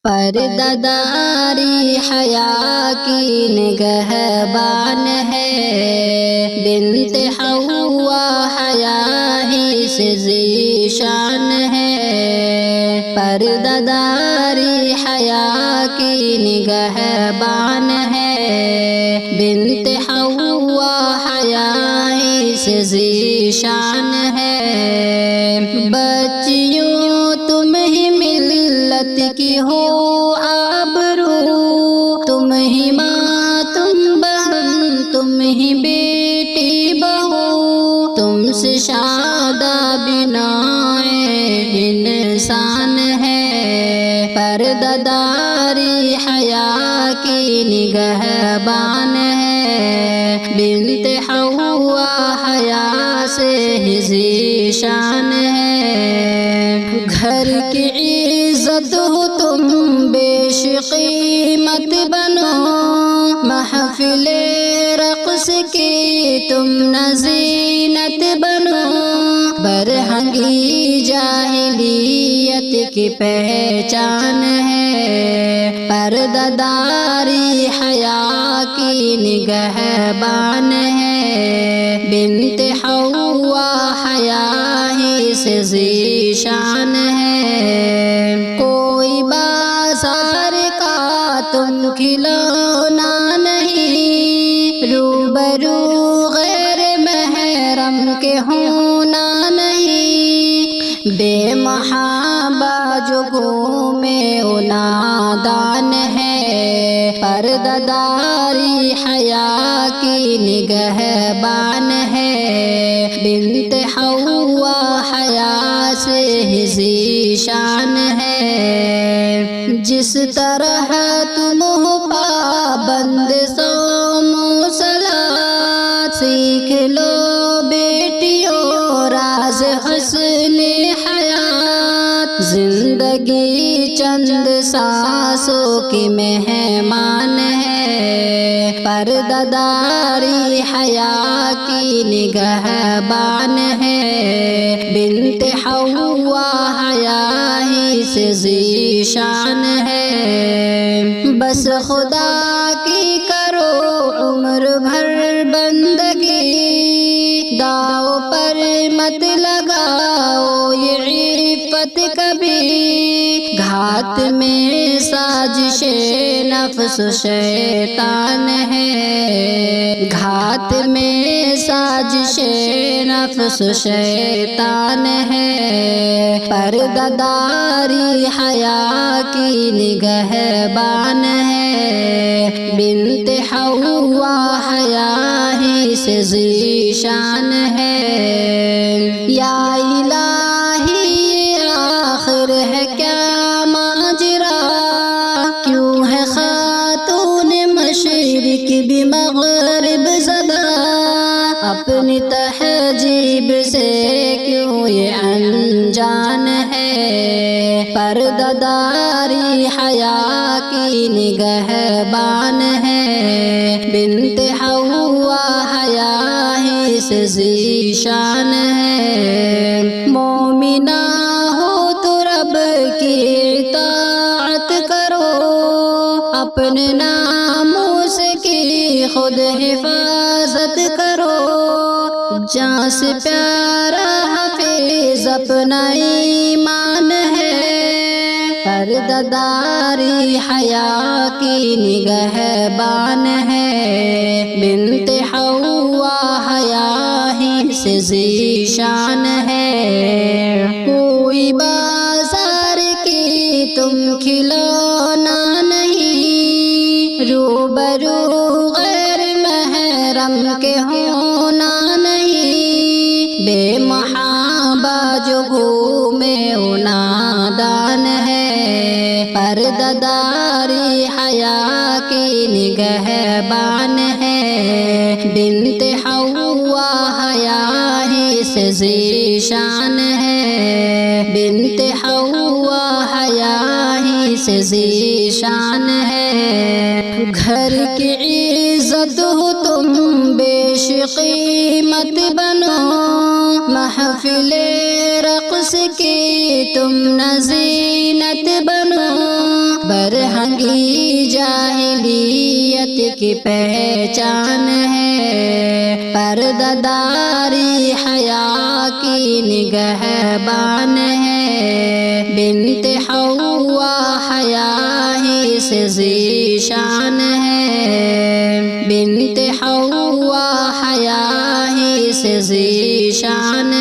پردہ داری حیا کی نگہبان ہے، بنت حوا حیا ہی سے ذیشان ہے۔ پردہ داری حیا کی نگہبان ہے، بنت حوا حیا ہی سے ذیشان ہے۔ بچیوں تم ہی ملت کی ہو آبرو، تم ہی ماں تم بہن تم ہی بیٹی بہو، تم سے شاداب نوع انسان ہے۔ پردہ داری حیا کی نگہبان ہے، بنت حوا حیا سے ہی ذیشان ہے۔ گھر کی عزت ہو تم بیش قیمت بنو، محفل رقص کی تم نہ زینت بنو، برہنگی جاہلیت کی پہچان ہے۔ پردہ داری حیا کی نگہبان ہے، بنت حوا حیا ہی سے ذیشان ہے۔ کوئی بازار کا تم کھلونا نہیں، روبرو غیر محرم کے ہونا نہیں، بے محابہ جو گھومے وہ نادان ہے۔ پردہ داری حیا کی نگہبان ہے، بنت حوا حیا سے ہی ذیشان ہے۔ جس طرح تم ہو پابند صوم و صلاۃ، سیکھ لو بیٹیوں راز حسن حیات۔ زندگی چند سانسوں کی مہمان ہے، پردہ داری حیا کی نگہبان ہے، بنت حوا حیا ہی سے ذیشان ہے۔ بس خدا کی کرو عمر بھر بندگی، داؤ پر مت لگاؤ یہ عفت کبھی، گھات میں سازش نفس شیطان ہے، گھات میں سازش نفس شیطان ہے۔ پردہ داری حیا کی نگہبان ہے، بنت حوا حیا ہی سے ذیشان ہے۔ یا الہی یہ آخر ہے کیا ماجرا، کیوں ہے خاتون مشرق بھی مغرب زدہ، اپنی تہذیب سے کیوں یہ انجان ہے۔ پردہ داری حیا کی نگہبان ہے، بنت حوا حیا ہی سے ذیشان ہے۔ مومنہ ہو تو رب کی اطاعت کرو، اپنے ناموس کی خود حفاظت کرو، جان سے پیارا حفیظ اپنا ایمان ہے۔ پردہ داری حیا کی نگہبان ہے، بنت حوا حیا ہی سے ذیشان ہے۔ کوئی بازار کی تم کھلونا نہیں، روبرو غیر محرم کے ہونا نہیں، بے محابہ جو گھومے وہ نادان ہے۔ پردہ داری حیا کی نگہبان ہے، بنت حوا حیا ہی سے ذیشان ہے، بنت حوا حیا ہی سے ذیشان ہے۔ گھر کی عزت ہو تم بیش قیمت بنو، محفل رقص کی تم نہ زینت بنو، پہچان ہے، پردہ داری حیا کی نگہبان ہے، بنت حوا حیا ہی سے ذیشان ہے، بنت حوا حیا ہی سے ذیشان